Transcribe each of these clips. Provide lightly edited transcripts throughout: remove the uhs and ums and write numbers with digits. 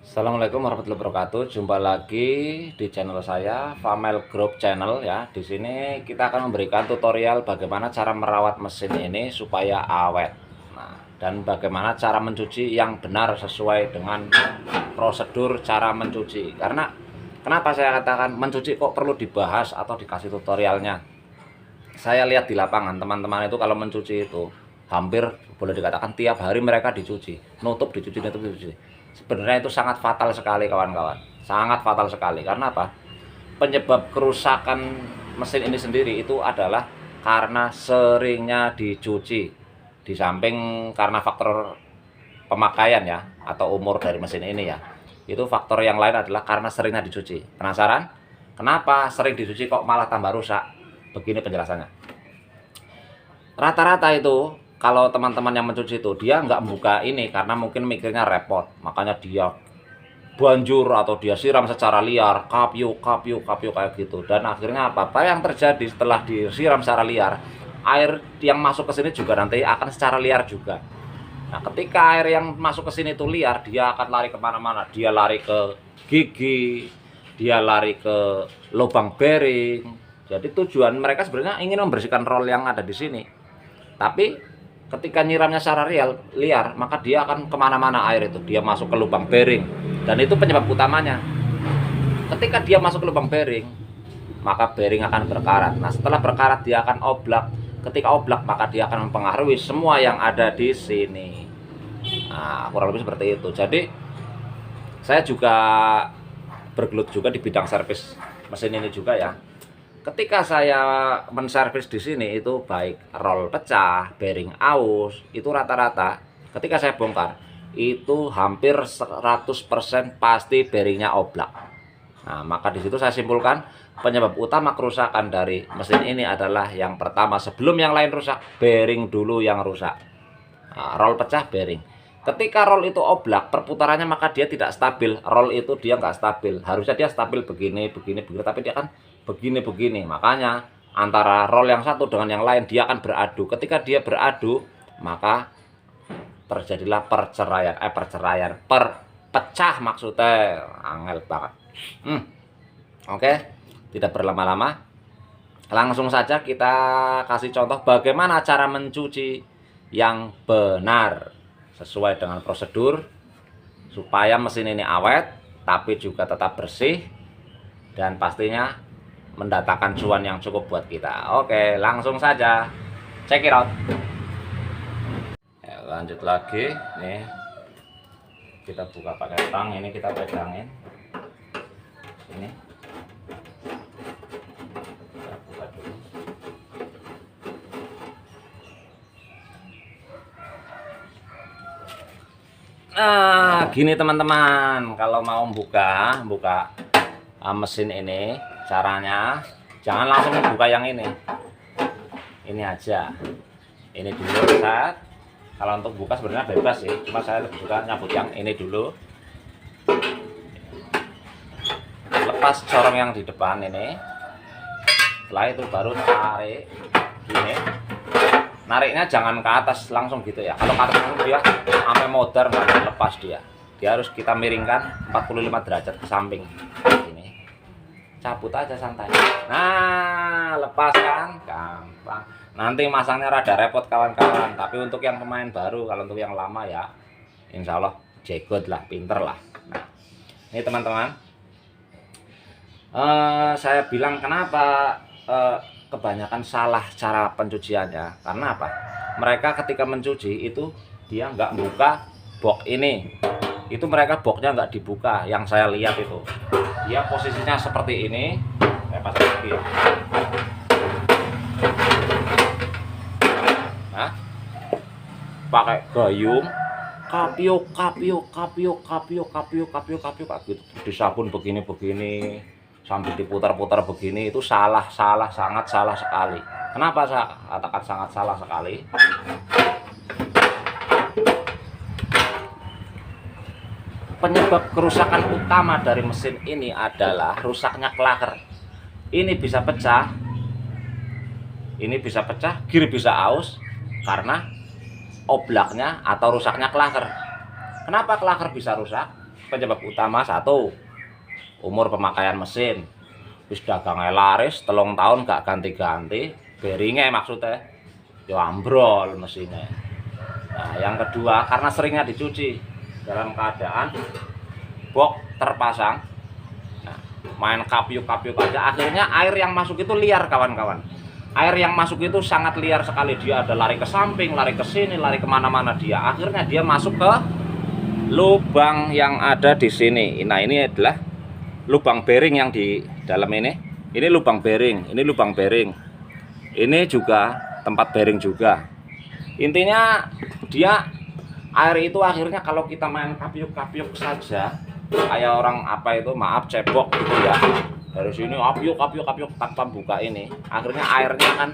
Assalamualaikum warahmatullahi wabarakatuh. Jumpa lagi di channel saya, Famel Group Channel ya. Di sini kita akan memberikan tutorial bagaimana cara merawat mesin ini supaya awet. Nah, dan bagaimana cara mencuci yang benar sesuai dengan prosedur cara mencuci. Karena kenapa saya katakan mencuci kok perlu dibahas atau dikasih tutorialnya? Saya lihat di lapangan teman-teman itu kalau mencuci itu hampir boleh dikatakan tiap hari mereka dicuci, nutup dicuci. Sebenarnya itu sangat fatal sekali kawan-kawan, sangat fatal sekali. Karena apa? Penyebab kerusakan mesin ini sendiri itu adalah karena seringnya dicuci. Di samping karena faktor pemakaian ya, atau umur dari mesin ini ya, itu faktor yang lain adalah karena seringnya dicuci. Penasaran? Kenapa sering dicuci kok malah tambah rusak? Begini penjelasannya. Rata-rata itu kalau teman-teman yang mencuci itu dia nggak membuka ini karena mungkin mikirnya repot, makanya dia banjur atau dia siram secara liar, kapyuk kayak gitu. Dan akhirnya apa yang terjadi setelah disiram secara liar, air yang masuk ke sini juga nanti akan secara liar juga. Nah, ketika air yang masuk ke sini itu liar, dia akan lari kemana-mana. Dia lari ke gigi, dia lari ke lubang bearing. Jadi tujuan mereka sebenarnya ingin membersihkan roll yang ada di sini. Tapi ketika nyiramnya secara liar, maka dia akan kemana-mana air itu. Dia masuk ke lubang bearing, dan itu penyebab utamanya. Ketika dia masuk ke lubang bearing, maka bearing akan berkarat. Nah, setelah berkarat dia akan oblak. Ketika oblak, maka dia akan mempengaruhi semua yang ada di sini. Nah, kurang lebih seperti itu. Jadi saya juga bergelut juga di bidang servis mesin ini juga ya. Ketika saya menservis di sini itu baik roll pecah, bearing aus, itu rata-rata ketika saya bongkar itu hampir 100% pasti bearingnya oblak. Nah, maka di situ saya simpulkan penyebab utama kerusakan dari mesin ini adalah yang pertama, sebelum yang lain rusak, bearing dulu yang rusak. Nah, roll pecah, bearing. Ketika roll itu oblak, perputarannya maka dia tidak stabil. Roll itu dia nggak stabil. Harusnya dia stabil begini, tapi dia kan begini. Makanya antara roll yang satu dengan yang lain dia akan beradu. Ketika dia beradu, maka terjadilah pecah maksudnya. Angel banget. Oke, tidak berlama-lama, langsung saja kita kasih contoh bagaimana cara mencuci yang benar sesuai dengan prosedur supaya mesin ini awet tapi juga tetap bersih dan pastinya mendatangkan cuan yang cukup buat kita. Oke, langsung saja check it out. Ya, lanjut lagi nih, kita buka pakai tang, ini kita pegangin ini. Kita buka dulu. Nah, gini teman-teman, kalau mau buka mesin ini, caranya jangan langsung buka yang ini aja, ini dulu saat. Kalau untuk buka sebenarnya bebas sih, cuma saya lebih suka nyabut yang ini dulu. Lepas corong yang di depan ini, setelah itu baru tarik gini. Nariknya jangan ke atas langsung gitu ya. Kalau ke atas langsung dia sampai modar, nggak akan lepas dia. Dia harus kita miringkan 45 derajat ke samping. Ini cabut aja santai. Nah, lepaskan gampang. Nanti masangnya rada repot kawan-kawan. Tapi untuk yang pemain baru, kalau untuk yang lama ya insya Allah jagot lah, pinter lah. Nah, ini teman-teman, saya bilang kenapa kebanyakan salah cara pencuciannya. Karena apa? Mereka ketika mencuci itu dia nggak buka box ini. Itu mereka boxnya nggak dibuka. Yang saya lihat itu dia posisinya seperti ini. Saya pasang lagi ya. Nah, pakai gayung, kapyuk gitu. Disabun begini sambil diputar-putar begini, itu sangat salah sekali. Kenapa saya katakan sangat salah sekali? Penyebab kerusakan utama dari mesin ini adalah rusaknya klaker. Ini bisa pecah, gear bisa aus karena oblaknya atau rusaknya klaker. Kenapa klaker bisa rusak? penyebab utama satu, umur pemakaian mesin. Wis dagangnya laris 3 tahun gak ganti-ganti, bearingnya maksudnya ya ambrol mesinnya. Nah, yang kedua karena seringnya dicuci dalam keadaan box terpasang. Nah, main kapyuk-kapyuk aja, akhirnya air yang masuk itu liar kawan-kawan. Air yang masuk itu sangat liar sekali, dia ada lari ke samping, lari ke sini, lari kemana-mana dia. Akhirnya dia masuk ke lubang yang ada di sini. Nah, ini adalah lubang bearing yang di dalam ini. Ini lubang bearing, ini lubang bearing. Ini juga tempat bearing juga. Intinya dia air itu akhirnya kalau kita main kapyuk-kapyuk saja, kayak orang apa itu, maaf, cebok gitu ya. Dari sini kapyuk tanpa buka ini, akhirnya airnya kan,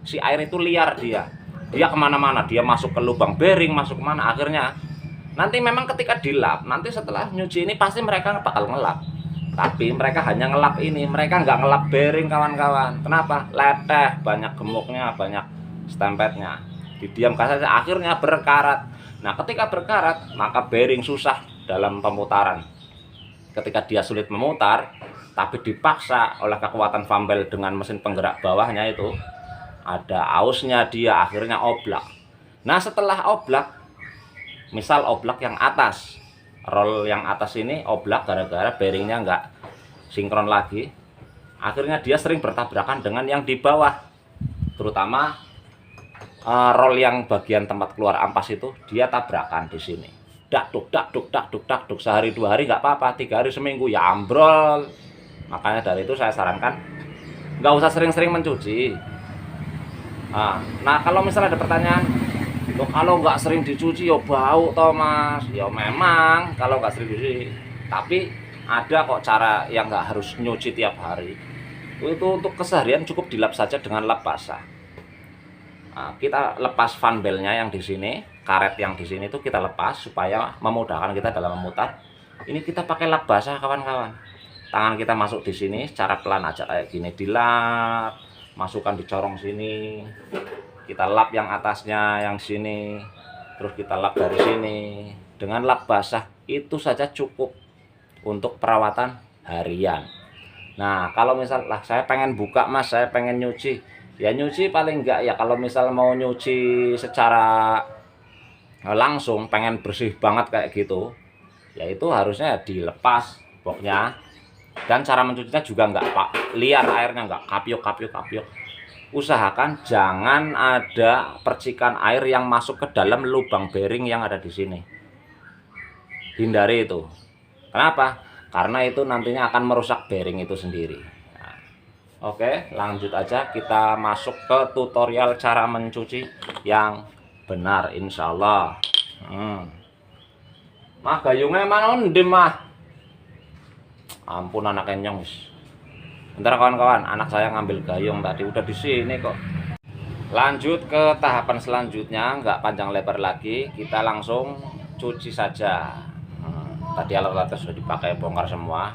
si air itu liar dia kemana-mana, dia masuk ke lubang bearing, masuk kemana. Akhirnya nanti memang ketika dilap, nanti setelah nyuci ini pasti mereka bakal ngelap, tapi mereka hanya ngelap ini, mereka nggak ngelap bearing kawan-kawan. Kenapa? Leteh, banyak gemuknya, banyak stempetnya, didiamkan saja, akhirnya berkarat. Nah, ketika berkarat maka bearing susah dalam pemutaran. Ketika dia sulit memutar, tapi dipaksa oleh kekuatan fambel dengan mesin penggerak bawahnya itu, ada ausnya, dia akhirnya oblak. Nah, setelah oblak, misal oblak yang atas, roll yang atas ini oblak gara-gara bearingnya nggak sinkron lagi, akhirnya dia sering bertabrakan dengan yang di bawah, terutama roll yang bagian tempat keluar ampas itu, dia tabrakan di sini. Dakduk, sehari 2 hari nggak apa-apa, 3 hari seminggu ya ambrol. Makanya dari itu saya sarankan nggak usah sering-sering mencuci. Nah, kalau misalnya ada pertanyaan, loh, kalau nggak sering dicuci ya bau toh mas. Ya memang kalau nggak sering dicuci, tapi ada kok cara yang nggak harus nyuci tiap hari. Itu untuk keseharian cukup dilap saja dengan lap basah. Nah, kita lepas fan belnya yang di sini, karet yang di sini itu kita lepas supaya memudahkan kita dalam memutar. Ini kita pakai lap basah kawan-kawan. Tangan kita masuk di sini secara pelan aja kayak gini, dilap, masukkan di corong sini, kita lap yang atasnya yang sini, terus kita lap dari sini dengan lap basah. Itu saja cukup untuk perawatan harian. Nah, kalau misal lah saya pengen buka mas, saya pengen nyuci, ya nyuci paling enggak ya kalau misal mau nyuci secara langsung, pengen bersih banget kayak gitu, ya itu harusnya dilepas boxnya. Dan cara mencucinya juga enggak pak liar, airnya enggak kapyuk. Usahakan jangan ada percikan air yang masuk ke dalam lubang bearing yang ada di sini. Hindari itu. Kenapa? Karena itu nantinya akan merusak bearing itu sendiri. Nah, oke, lanjut aja, kita masuk ke tutorial cara mencuci yang benar insya Allah. Mah gayungnya mana undi mah? Ampun anak kenyong. Bentar kawan-kawan, anak saya ngambil gayung tadi, udah di sini kok. Lanjut ke tahapan selanjutnya, nggak panjang lebar lagi, kita langsung cuci saja. Tadi alat-alatnya sudah dipakai, bongkar semua.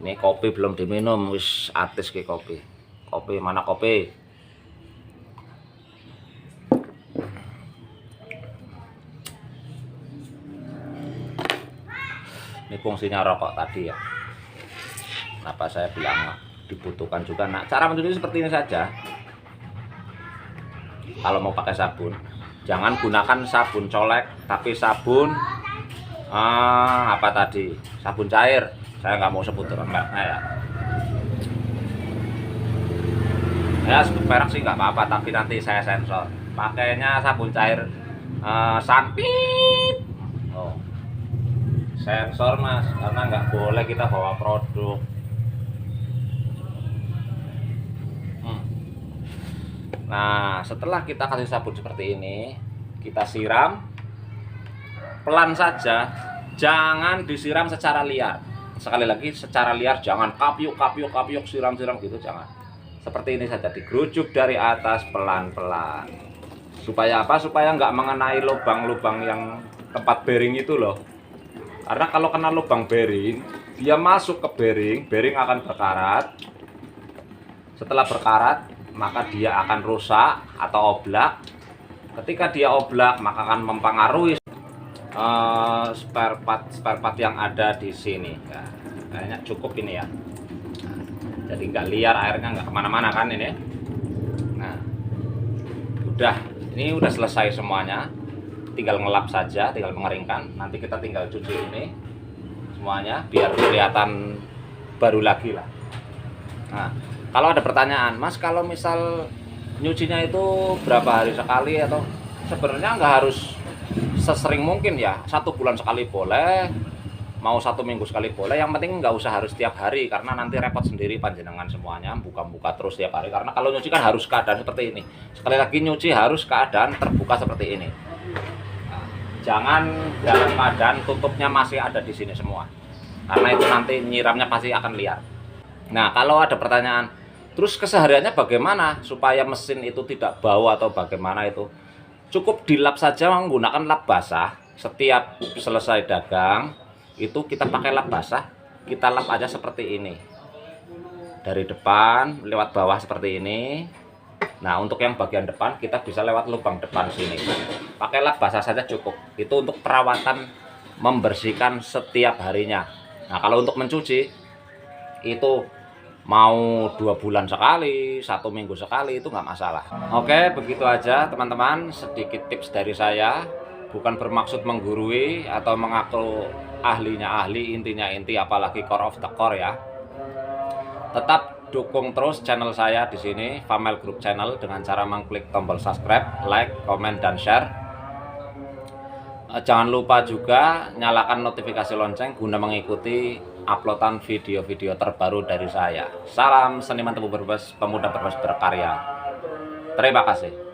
Ini kopi belum diminum, wis artis ke kopi. Kopi mana kopi? Ini fungsinya rokok tadi ya. Kenapa saya bilang dibutuhkan juga. Nah, cara mencuci seperti ini saja. Kalau mau pakai sabun, jangan gunakan sabun colek, tapi sabun apa tadi, sabun cair. Saya nggak mau sebut mereknya ya. Ya sebut merek sih nggak apa-apa, tapi nanti saya sensor. Pakainya sabun cair Sunpip. Oh, sensor mas, karena nggak boleh kita bawa produk. Nah, setelah kita kasih sabun seperti ini, kita siram pelan saja, jangan disiram secara liar. Sekali lagi, secara liar, jangan kapyuk, siram gitu, jangan. Seperti ini saja, digerujuk dari atas pelan-pelan. Supaya apa? Supaya nggak mengenai lubang-lubang yang tempat bearing itu loh. Karena kalau kena lubang bearing, dia masuk ke bearing akan berkarat. Setelah berkarat, maka dia akan rusak atau oblak. Ketika dia oblak, maka akan mempengaruhi spare part yang ada di sini. Nah, kayaknya cukup ini ya. Nah, jadi nggak liar, airnya nggak kemana-mana kan ini. Nah, ini udah selesai semuanya. Tinggal ngelap saja, tinggal mengeringkan. Nanti kita tinggal cuci ini semuanya biar kelihatan baru lagi lah. Nah, kalau ada pertanyaan, Mas, kalau misal nyucinya itu berapa hari sekali, atau sebenarnya nggak harus sesering mungkin ya, 1 bulan sekali boleh, mau 1 minggu sekali boleh, yang penting nggak usah harus tiap hari, karena nanti repot sendiri panjenengan semuanya buka-buka terus tiap hari. Karena kalau nyuci kan harus keadaan seperti ini. Sekali lagi, nyuci harus keadaan terbuka seperti ini. Nah, jangan dalam keadaan tutupnya masih ada di sini semua, karena itu nanti nyiramnya pasti akan liar. Nah, kalau ada pertanyaan, terus kesehariannya bagaimana supaya mesin itu tidak bau atau bagaimana itu? Cukup dilap saja menggunakan lap basah. Setiap selesai dagang itu kita pakai lap basah, kita lap aja seperti ini. Dari depan lewat bawah seperti ini. Nah, untuk yang bagian depan kita bisa lewat lubang depan sini. Pakai lap basah saja cukup. Itu untuk perawatan, membersihkan setiap harinya. Nah, kalau untuk mencuci itu mau 2 bulan sekali, 1 minggu sekali, itu nggak masalah. Oke, begitu aja teman-teman, sedikit tips dari saya. Bukan bermaksud menggurui atau mengaku ahlinya ahli, intinya inti, apalagi core of the core ya. Tetap dukung terus channel saya di sini, Famel Group Channel, dengan cara mengklik tombol subscribe, like, komen, dan share. Jangan lupa juga nyalakan notifikasi lonceng guna mengikuti uploadan video-video terbaru dari saya. Salam seniman tebu berbes, pemuda berbes berkarya. Terima kasih.